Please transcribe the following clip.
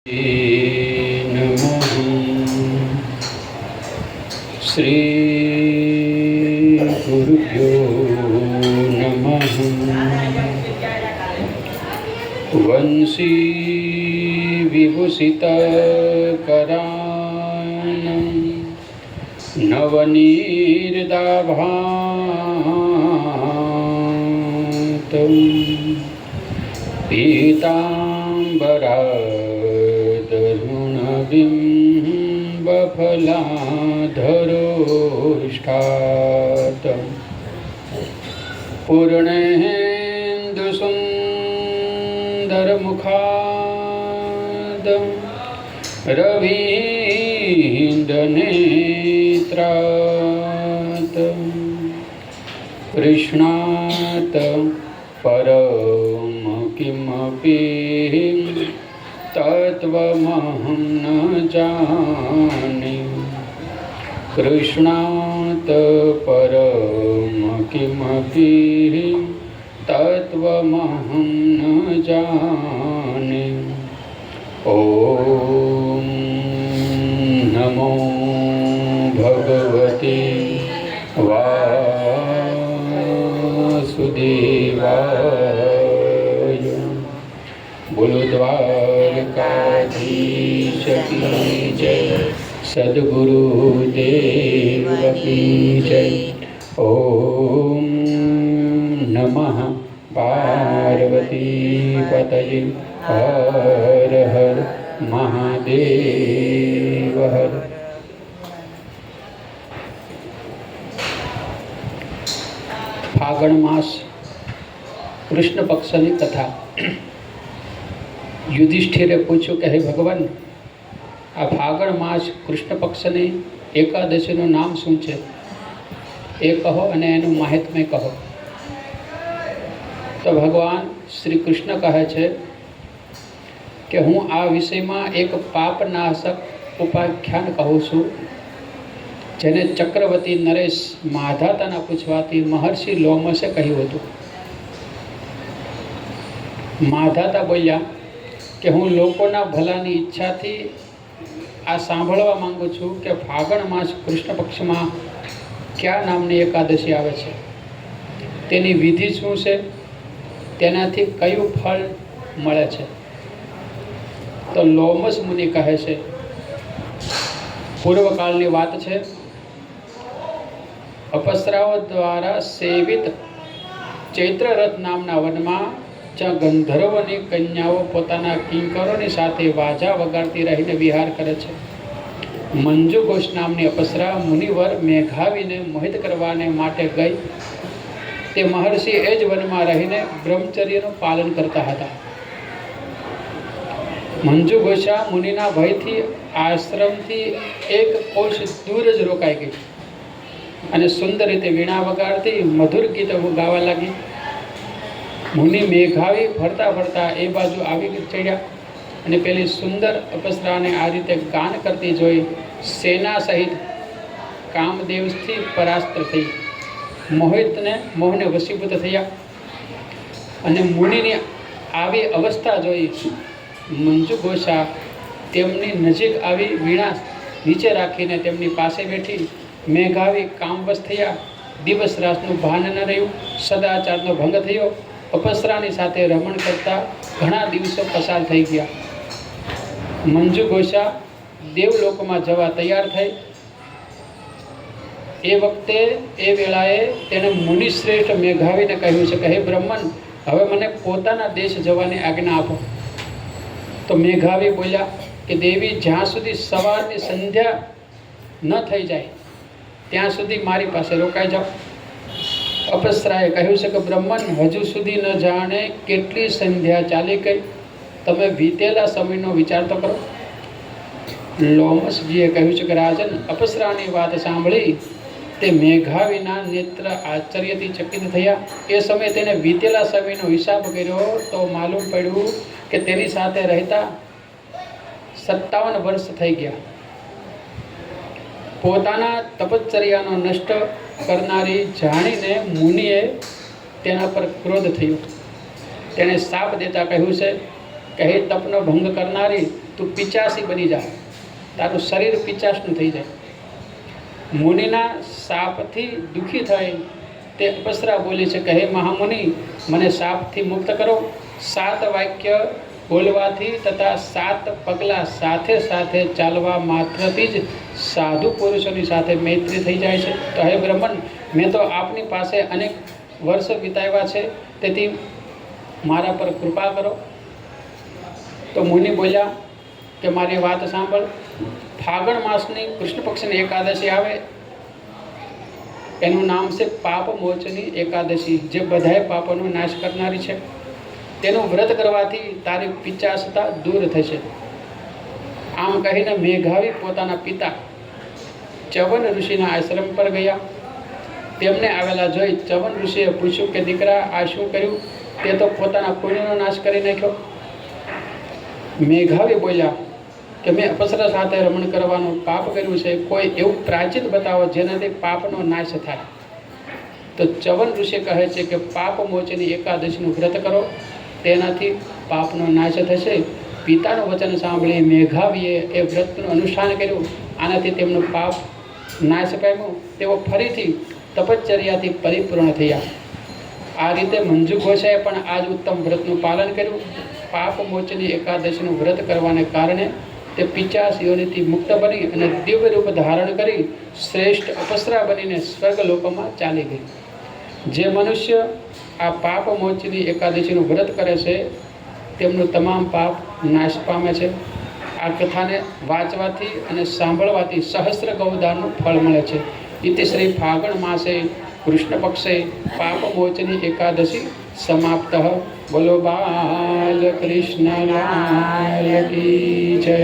नमः श्री गुरुभ्यो नमः। वंशी विभूषितकरानं नवनीर्दाभातं पीताम्बराधरुणबिम्बफलाधरोष्ठात् पूर्णेन्दुसुन्दरमुखाद् रवीन्द्रनेत्रात् कृष्णात् परं किमपि तत्त्वमहं न जाने। कृष्णात् परं किमपि तत्त्वमहं न जाने। ॐ नमो भगवते वासुदेवाय। बोलो द्वारकाधीश की जय, सद्गुरुदेव की जय। ओम नमः पार्वती पतये हर हर महादेव हर। फागण मास कृष्ण पक्षनी कथा। યુધિષ્ઠિરે પૂછ્યું કે હે ભગવાન, આ ફાગણ માસ કૃષ્ણ પક્ષની એકાદશીનું નામ શું છે એ કહો અને એનું માહાત્મ્ય કહો. તો ભગવાન શ્રી કૃષ્ણ કહે છે કે હું આ વિષયમાં એક પાપનાશક ઉપાખ્યાન કહું છું, જેને ચક્રવર્તી નરેશ માધાતાના પૂછવાથી મહર્ષિ લોમસે કહ્યું હતું. માધાતા બોલ્યા કે હું લોકોના ભલાની ઈચ્છાથી આ સાંભળવા માંગુ છું કે ફાગણ માસ કૃષ્ણ પક્ષમાં કયા નામની એકાદશી આવે છે, તેની વિધિ શું છે, તેનાથી કયું ફળ મળે છે. તો લોમસ મુનિ કહે છે, પૂર્વકાળની વાત છે. અપસરાઓ દ્વારા સેવિત ચૈત્રરથ નામના વનમાં જ્યાં ગંધર્વોની કન્યાઓ પોતાના કિંકરોની સાથે વાજા વગાડતી રહીને વિહાર કરે છે. મંજુ ઘોષ નામની અપસરા મુનિવર મેઘાવીને મોહિત કરવાને માટે ગઈ. તે મહર્ષિ એ જ વનમાં રહીને બ્રહ્મચર્યનું પાલન કરતા હતા. મંજુ ઘોષા મુનિના ભયથી આશ્રમથી એક કોશ દૂર જ રોકાઈ ગઈ અને સુંદર રીતે વીણા વગાડતી મધુર ગીતો ગાવા લાગી. મુનિ મેઘાવી ફરતા ફરતા એ બાજુ આવી ચડ્યા અને પેલી સુંદર અપસરાને આ રીતે ગાન કરતી જોઈ સેના સહિત કામદેવથી પરાસ્ત થઈ મોહને વશીભૂત થયા. અને મુનિની આવી અવસ્થા જોઈ મંજુ ઘોષા તેમની નજીક આવી વીણા નીચે રાખીને તેમની પાસે બેઠી. મેઘાવી કામવશ થયા. દિવસ રાતનું ભાન ન રહ્યું, સદાચારનો ભંગ થયો. અપસરાની સાથે રમણ કરતા ઘણા દિવસો પસાર થઈ ગયા. મંજુ ઘોષા દેવલોકમાં જવા તૈયાર થઈ. એ વખતે એ વેળાએ તેણે મુનિશ્રેષ્ઠ મેઘાવીને કહ્યું છે કે હે બ્રહ્મન, હવે મને પોતાના દેશ જવાની આજ્ઞા આપો. તો મેઘાવી બોલ્યા કે દેવી, જ્યાં સુધી સવારની સંધ્યા ન થઈ જાય ત્યાં સુધી મારી પાસે રોકાઈ જાઓ. અપસરાએ કહ્યું છે કે બ્રહ્મન, હજુ સુધી ન જાણે કેટલી સંધ્યા ચાલી ગઈ, તમે વીતેલા સમયનો વિચાર તો કરો. લોમસજીએ કહ્યું છે કે રાજન, અપસરાની વાત સાંભળી તે મેઘાવીના નેત્ર આશ્ચર્યથી ચકિત થયા. એ સમયે તેને વીતેલા સમયનો હિસાબ કર્યો તો માલુમ પડ્યું કે તેની સાથે રહેતા 57 વર્ષ થઈ ગયા. પોતાના તપશ્ચર્યાનો નષ્ટ કરનારી જાણીને મુનિએ તેના પર ક્રોધ થયો. તેણે શાપ દેતા કહ્યું છે કે કે હે તપનો ભંગ કરનારી, તું પિચાસી બની જા, તારું શરીર પિચાસનું થઈ જાય. મુનિના શાપથી દુઃખી થઈ તે અપસરા બોલી છે કે હે મહામુનિ, મને શાપથી મુક્ત કરો. 7 વાક્ય બોલવાથી તથા 7 પગલાં સાથે સાથે ચાલવા માત્રથી જ સાધુ પુરુષોની સાથે મૈત્રી થઈ જાય છે. તો હે બ્રહ્મન, મેં તો આપની પાસે અનેક વર્ષ વિતાવ્યા છે, તેથી મારા પર કૃપા કરો. તો મુનિ બોલ્યા કે મારી વાત સાંભળ. ફાગણ માસની કૃષ્ણ પક્ષની એકાદશી આવે, એનું નામ છે પાપ મોચની એકાદશી, જે બધાય પાપોનો નાશ કરનારી છે. તેનું વ્રત કરવાથી તારી પિચાસતા દૂર થશે. આમ કહીને મેઘાવી પોતાના પિતા ચવન ઋષિના આશ્રમ પર ગયા. તેમને આવેલા જોઈ ચવન ઋષિએ પૂછ્યું કે દીકરા, આ શું કર્યું? તે તો પોતાના પુણ્યનો નાશ કરી નાખ્યો. મેઘાવી બોલ્યા કે મેં અપસરા સાથે રમણ કરવાનું પાપ કર્યું છે. કોઈ એવું પ્રાચીન બતાવો જેનાથી પાપનો નાશ થાય. તો ચવન ઋષિ કહે છે કે પાપ મોચની એકાદશીનું વ્રત કરો, તેનાથી પાપનો નાશ થશે. પિતાનું વચન સાંભળી મેઘાવીએ એ વ્રતનું અનુષ્ઠાન કર્યું. આનાથી તેમનું પાપ નાશ પામ્યું. તેઓ ફરીથી તપશ્ચર્યાથી પરિપૂર્ણ થયા. આ રીતે મંજુ ઘોષાએ પણ આ જ ઉત્તમ વ્રતનું પાલન કર્યું. પાપ મોચની એકાદશીનું વ્રત કરવાને કારણે તે 50 યોનિથી મુક્ત બની અને દિવ્ય રૂપ ધારણ કરી શ્રેષ્ઠ અપસરા બનીને સ્વર્ગલોકમાં ચાલી ગઈ. જે મનુષ્ય આ પાપ મોચની એકાદશીનું વ્રત કરે છે, તેમનું તમામ પાપ નાશ પામે છે. આ કથાને વાંચવાથી અને સાંભળવાથી સહસ્ત્ર ગૌદાનનું ફળ મળે છે. ઇતિ શ્રી ફાગણ માસે કૃષ્ણ પક્ષે પાપ મોચની એકાદશી સમાપ્ત. બોલો બાલ કૃષ્ણ લાલ કી જય.